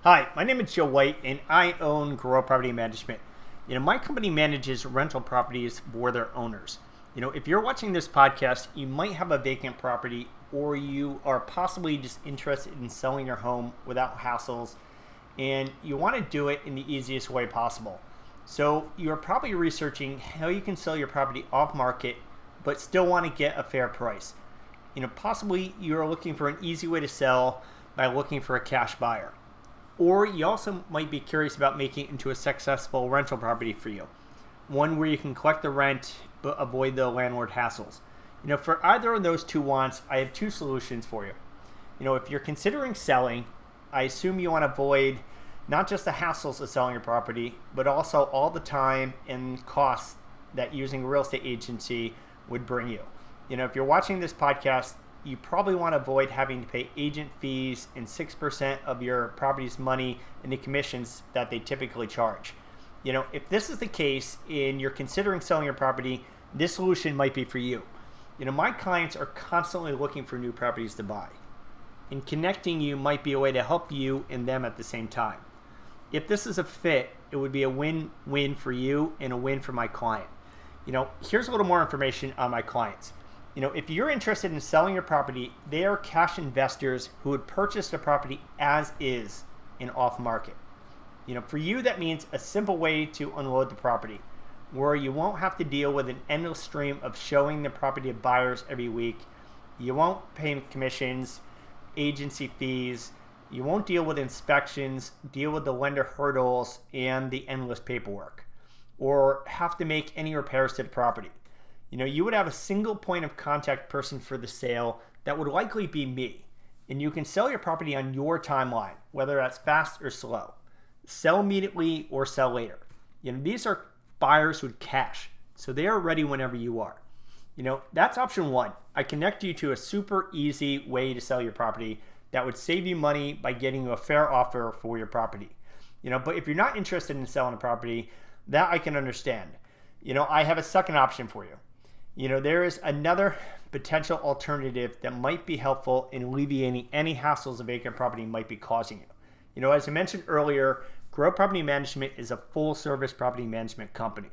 Hi, my name is Joe White, and I own Grow Property Management. My company manages rental properties for their owners. If you're watching this podcast, you might have a vacant property, or you are possibly just interested in selling your home without hassles, and you want to do it in the easiest way possible. So you're probably researching how you can sell your property off market, but still want to get a fair price. Possibly you're looking for an easy way to sell by looking for a cash buyer. Or you also might be curious about making it into a successful rental property for you, one where you can collect the rent but avoid the landlord hassles. For either of those two wants, I have two solutions for you. If you're considering selling, I assume you want to avoid not just the hassles of selling your property, but also all the time and costs that using a real estate agency would bring you. If you're watching this podcast, you probably want to avoid having to pay agent fees and 6% of your property's money in the commissions that they typically charge. If this is the case and you're considering selling your property, this solution might be for you. My clients are constantly looking for new properties to buy, and connecting you might be a way to help you and them at the same time. If this is a fit, it would be a win-win for you and a win for my client. Here's a little more information on my clients. If you're interested in selling your property, they are cash investors who would purchase the property as is and off market. For you, that means a simple way to unload the property, where you won't have to deal with an endless stream of showing the property to buyers every week. You won't pay commissions, agency fees. You won't deal with inspections, deal with the lender hurdles and the endless paperwork, or have to make any repairs to the property. You would have a single point of contact person for the sale that would likely be me. And you can sell your property on your timeline, whether that's fast or slow. Sell immediately or sell later. These are buyers with cash, so they are ready whenever you are. That's option one. I connect you to a super easy way to sell your property that would save you money by getting you a fair offer for your property. But if you're not interested in selling a property, that I can understand. I have a second option for you. There is another potential alternative that might be helpful in alleviating any hassles a vacant property might be causing you. As I mentioned earlier, Grow Property Management is a full-service property management company.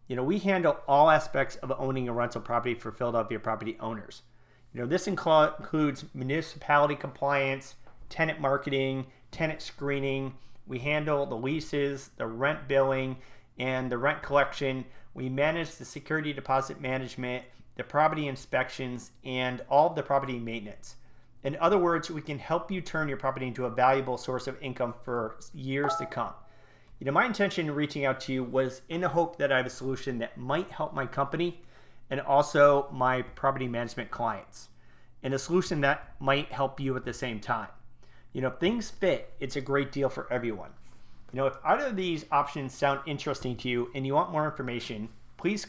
We handle all aspects of owning a rental property for Philadelphia property owners. This includes municipality compliance, tenant marketing, tenant screening. We handle the leases, the rent billing, and the rent collection. We manage the security deposit management, the property inspections, and all of the property maintenance. In other words, we can help you turn your property into a valuable source of income for years to come. My intention in reaching out to you was in the hope that I have a solution that might help my company and also my property management clients, and a solution that might help you at the same time. If things fit, it's a great deal for everyone. If either of these options sound interesting to you and you want more information, please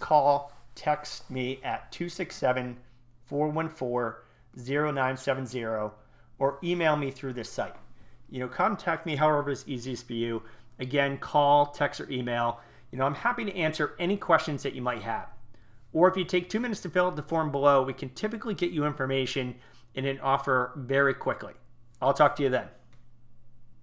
text me at 267-414-0970 or email me through this site. Contact me however is easiest for you. Again, call, text, or email. I'm happy to answer any questions that you might have. Or if you take 2 minutes to fill out the form below, we can typically get you information and an offer very quickly. I'll talk to you then.